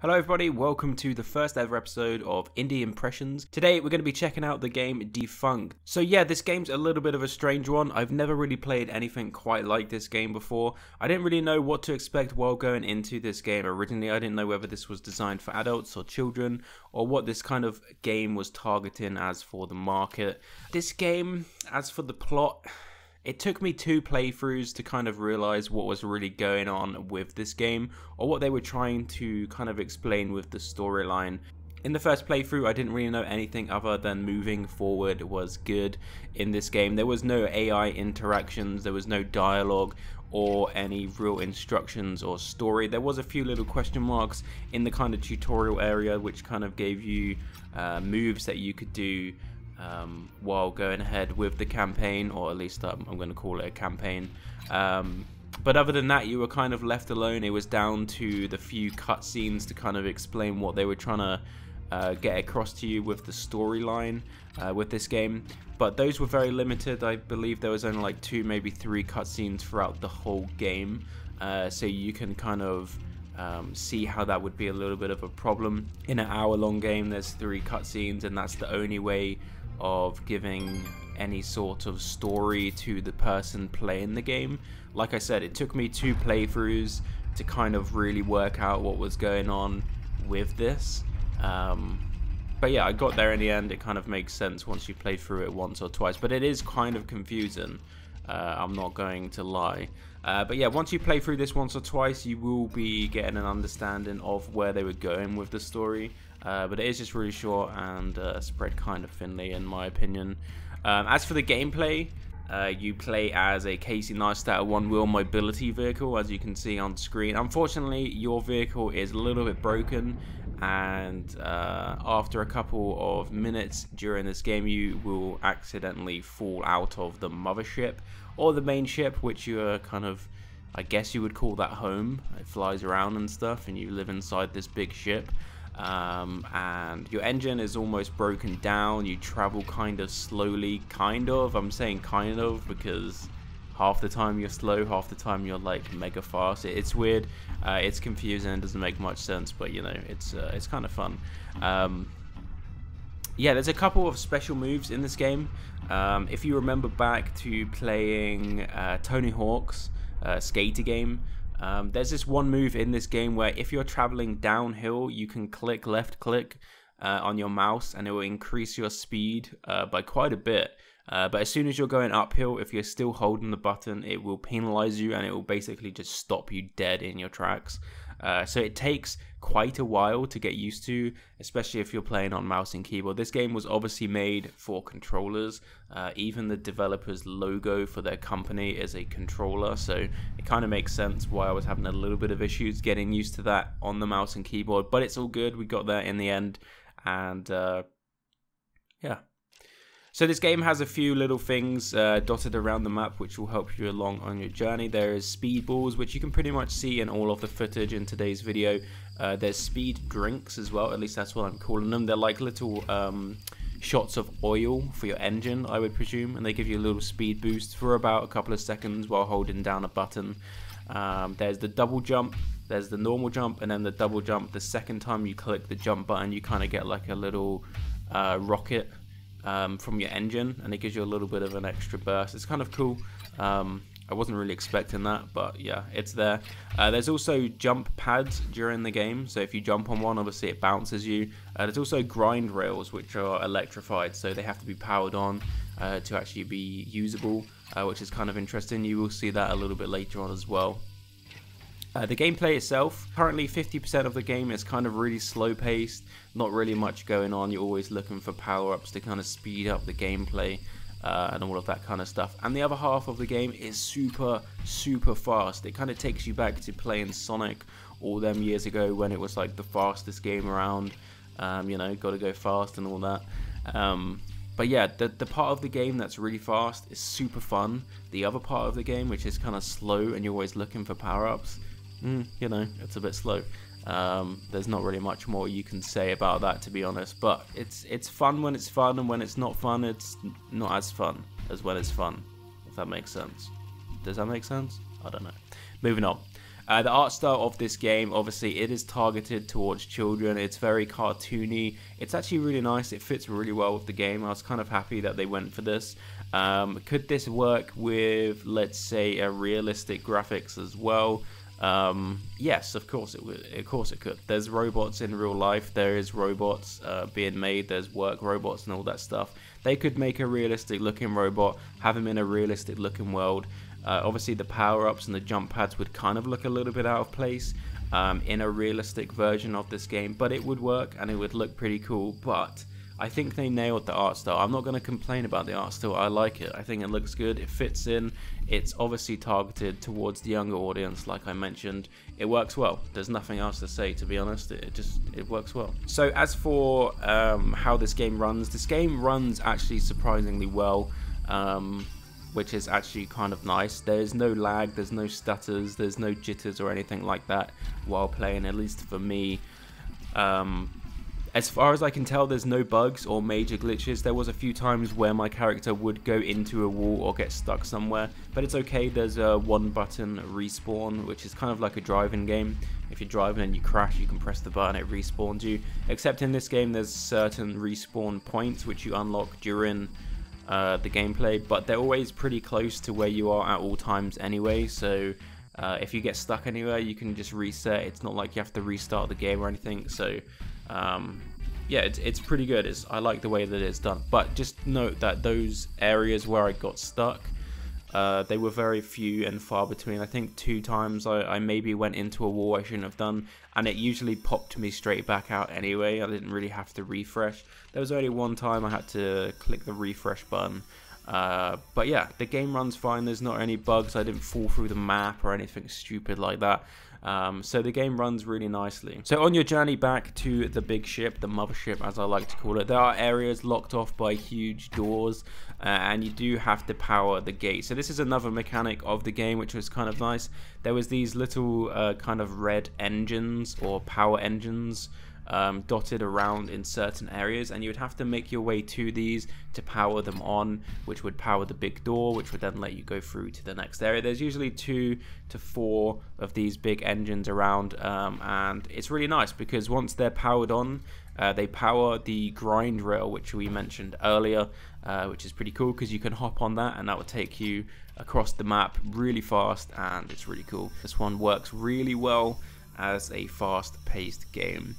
Hello everybody, welcome to the first ever episode of Indie Impressions. Today we're going to be checking out the game Defunct. So yeah, this game's a little bit of a strange one. I've never really played anything quite like this game before. I didn't really know what to expect while going into this game originally. I didn't know whether this was designed for adults or children, or what this kind of game was targeting as for the market. This game, as for the plot, it took me 2 playthroughs to kind of realize what was really going on with this game, or what they were trying to kind of explain with the storyline. In the first playthrough, I didn't really know anything other than moving forward was good in this game. There was no AI interactions, there was no dialogue or any real instructions or story. There was a few little question marks in the kind of tutorial area which kind of gave you moves that you could do while going ahead with the campaign, or at least I'm going to call it a campaign. But other than that, you were kind of left alone. It was down to the few cutscenes to kind of explain what they were trying to get across to you with the storyline with this game. But those were very limited. I believe there was only like 2, maybe 3 cutscenes throughout the whole game. So you can kind of see how that would be a little bit of a problem. In an hour-long game, there's 3 cutscenes, and that's the only way of giving any sort of story to the person playing the game. Like I said, it took me 2 playthroughs to kind of really work out what was going on with this. But yeah, I got there in the end. It kind of makes sense once you play through it once or twice, but it is kind of confusing. I'm not going to lie. But yeah, once you play through this once or twice, you will be getting an understanding of where they were going with the story. But it is just really short and spread kind of thinly, in my opinion. As for the gameplay, you play as a Casey Neistat 1-wheel mobility vehicle, as you can see on screen. Unfortunately, your vehicle is a little bit broken, and after a couple of minutes during this game, you will accidentally fall out of the mothership, or the main ship, which you are kind of, I guess you would call that home. It flies around and stuff, and you live inside this big ship. And your engine is almost broken down. You travel kind of slowly, I'm saying kind of because half the time you're slow, half the time you're like mega fast. It's weird, it's confusing, it doesn't make much sense, but you know, it's kind of fun. Yeah, there's a couple of special moves in this game. If you remember back to playing Tony Hawk's skater game, there's this one move in this game where if you're traveling downhill, you can left click on your mouse, and it will increase your speed by quite a bit. But as soon as you're going uphill, if you're still holding the button, it will penalize you, and it will basically just stop you dead in your tracks. So it takes quite a while to get used to, especially if you're playing on mouse and keyboard. This game was obviously made for controllers. Even the developer's logo for their company is a controller, so it kind of makes sense why I was having a little bit of issues getting used to that on the mouse and keyboard. But it's all good. We got there in the end, and yeah. So this game has a few little things dotted around the map which will help you along on your journey. There is speed balls, which you can pretty much see in all of the footage in today's video. There's speed drinks as well, at least that's what I'm calling them. They're like little shots of oil for your engine, I would presume, and they give you a little speed boost for about a couple of seconds while holding down a button. There's the double jump, there's the normal jump, and then the double jump. The second time you click the jump button, you kind of get like a little rocket from your engine, and it gives you a little bit of an extra burst. It's kind of cool. I wasn't really expecting that, but yeah, it's there. There's also jump pads during the game, so if you jump on one, obviously it bounces you. There's also grind rails, which are electrified, so they have to be powered on to actually be usable, which is kind of interesting. You will see that a little bit later on as well. The gameplay itself, currently 50% of the game is kind of really slow paced, not really much going on. You're always looking for power-ups to kind of speed up the gameplay and all of that kind of stuff. And the other half of the game is super fast. It kind of takes you back to playing Sonic all them years ago when it was like the fastest game around. You know, gotta go fast and all that. But yeah, the part of the game that's really fast is super fun. The other part of the game, which is kind of slow and you're always looking for power-ups, you know, it's a bit slow. There's not really much more you can say about that, to be honest, but it's fun when it's fun, and when it's not fun, it's not as fun as when it's fun, if that makes sense. Does that make sense? I don't know. Moving on. The art style of this game, obviously, it is targeted towards children. It's very cartoony. It's actually really nice. It fits really well with the game. I was kind of happy that they went for this. Could this work with, let's say, a realistic graphics as well? Yes, of course it would. Of course it could. There's robots in real life. There is robots being made. There's work robots and all that stuff. They could make a realistic looking robot, have them in a realistic looking world. Obviously the power-ups and the jump pads would kind of look a little bit out of place in a realistic version of this game, but it would work and it would look pretty cool. But I think they nailed the art style. I'm not going to complain about the art style. I like it. I think it looks good. It fits in. It's obviously targeted towards the younger audience, like I mentioned. It works well. There's nothing else to say, to be honest. It works well. So as for how this game runs actually surprisingly well, which is actually kind of nice. There's no lag, there's no stutters, there's no jitters or anything like that while playing, at least for me. As far as I can tell, there's no bugs or major glitches. There was a few times where my character would go into a wall or get stuck somewhere, but it's okay. There's a one button respawn, which is kind of like a driving game. If you're driving and you crash, you can press the button, it respawns you. Except in this game, there's certain respawn points which you unlock during the gameplay, but they're always pretty close to where you are at all times anyway, so if you get stuck anywhere, you can just reset. It's not like you have to restart the game or anything, so yeah, it's pretty good. I like the way that it's done, but just note that those areas where I got stuck, they were very few and far between. I think 2 times I maybe went into a wall I shouldn't have done, and it usually popped me straight back out anyway. I didn't really have to refresh. There was only 1 time I had to click the refresh button. But yeah, the game runs fine. There's not any bugs. I didn't fall through the map or anything stupid like that. So the game runs really nicely. So on your journey back to the big ship, the mothership as I like to call it, there are areas locked off by huge doors, and you do have to power the gate. So this is another mechanic of the game which was kind of nice. There was these little kind of red engines or power engines dotted around in certain areas, and you would have to make your way to these to power them on, which would power the big door, which would then let you go through to the next area. There's usually 2 to 4 of these big engines around, and it's really nice because once they're powered on, they power the grind rail which we mentioned earlier, which is pretty cool because you can hop on that and that will take you across the map really fast, and it's really cool. This one works really well as a fast-paced game.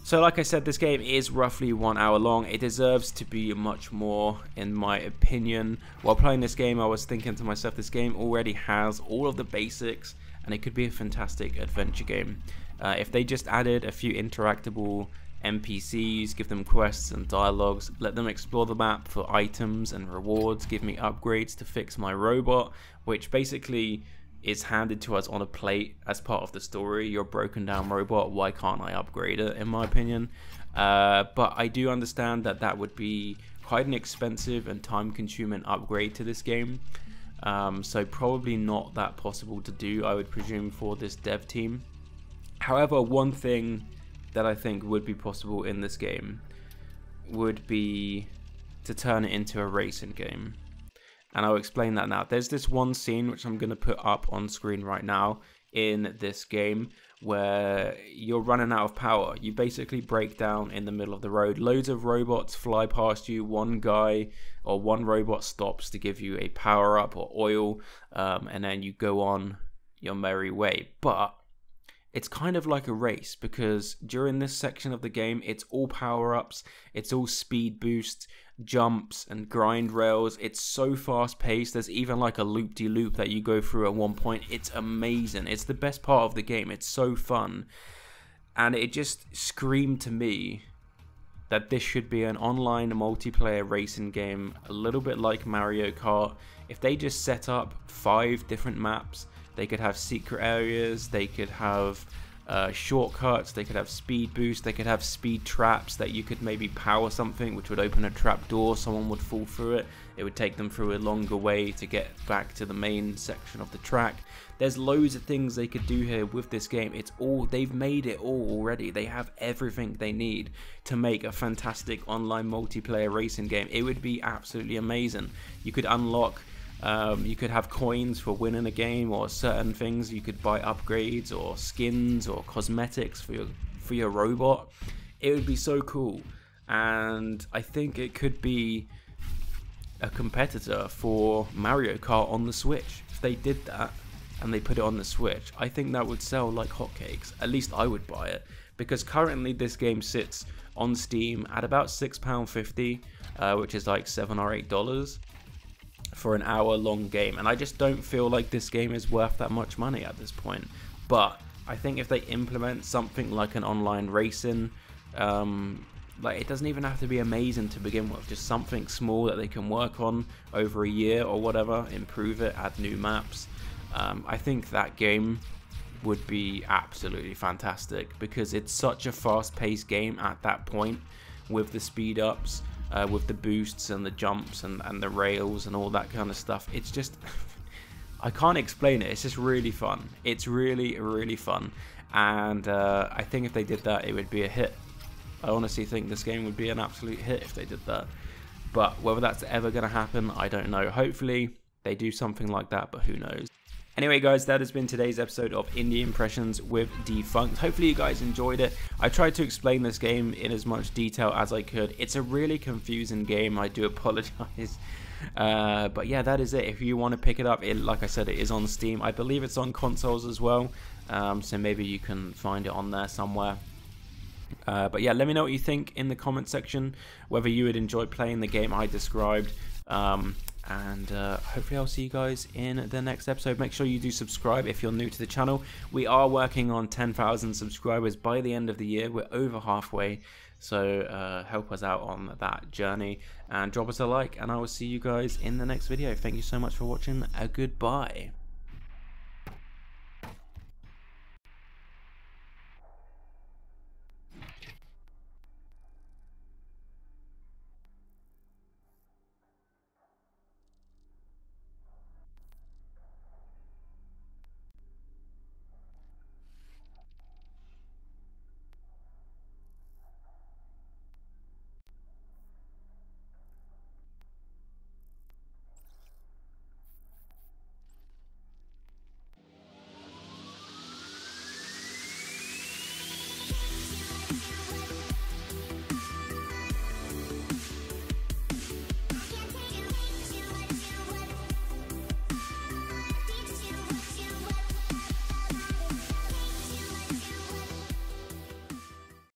So like I said, this game is roughly 1 hour long. It deserves to be much more, in my opinion. While playing this game, I was thinking to myself, this game already has all of the basics, and it could be a fantastic adventure game. If they just added a few interactable NPCs, give them quests and dialogues, let them explore the map for items and rewards, give me upgrades to fix my robot, which basically is handed to us on a plate as part of the story. Your broken down robot, why can't I upgrade it, in my opinion? But I do understand that that would be quite an expensive and time consuming upgrade to this game, so probably not that possible to do, I would presume, for this dev team. However, one thing that I think would be possible in this game would be to turn it into a racing game. And I'll explain that now. There's this one scene which I'm going to put up on screen right now in this game where you're running out of power. You basically break down in the middle of the road. Loads of robots fly past you. One guy or one robot stops to give you a power up or oil, and then you go on your merry way. But it's kind of like a race because during this section of the game, it's all power-ups, it's all speed boosts, jumps and grind rails. It's so fast-paced. There's even like a loop-de-loop that you go through at one point. It's amazing. It's the best part of the game. It's so fun. And it just screamed to me that this should be an online multiplayer racing game, a little bit like Mario Kart. If they just set up 5 different maps, they could have secret areas, they could have shortcuts, they could have speed boosts, they could have speed traps that you could maybe power something which would open a trap door, someone would fall through it, it would take them through a longer way to get back to the main section of the track. There's loads of things they could do here with this game. They've made it all already. They have everything they need to make a fantastic online multiplayer racing game. It would be absolutely amazing. You could unlock You could have coins for winning a game, or certain things you could buy upgrades or skins or cosmetics for your robot. It would be so cool, and I think it could be a competitor for Mario Kart on the Switch. If they did that and they put it on the Switch, I think that would sell like hotcakes. At least I would buy it, because currently this game sits on Steam at about £6.50, which is like $7 or $8 for an hour-long game, and I just don't feel like this game is worth that much money at this point. But I think if they implement something like an online racing, like, it doesn't even have to be amazing to begin with, just something small that they can work on over a year or whatever, improve it, add new maps. I think that game would be absolutely fantastic, because it's such a fast-paced game at that point, with the speed ups, with the boosts and the jumps and the rails and all that kind of stuff. It's just I can't explain it. It's just really fun. It's really, really fun, and I think if they did that, it would be a hit. I honestly think this game would be an absolute hit if they did that. But whether that's ever going to happen, I don't know. Hopefully they do something like that, but who knows. Anyway, guys, that has been today's episode of Indie Impressions with Defunct. Hopefully you guys enjoyed it. I tried to explain this game in as much detail as I could. It's a really confusing game. I do apologize. But yeah, that is it. If you want to pick it up, like I said, it is on Steam. I believe it's on consoles as well. So maybe you can find it on there somewhere. But yeah, let me know what you think in the comment section, whether you would enjoy playing the game I described. And hopefully I'll see you guys in the next episode. Make sure you do subscribe if you're new to the channel. We are working on 10,000 subscribers by the end of the year. We're over halfway, so help us out on that journey and drop us a like, and I will see you guys in the next video. Thank you so much for watching. Goodbye.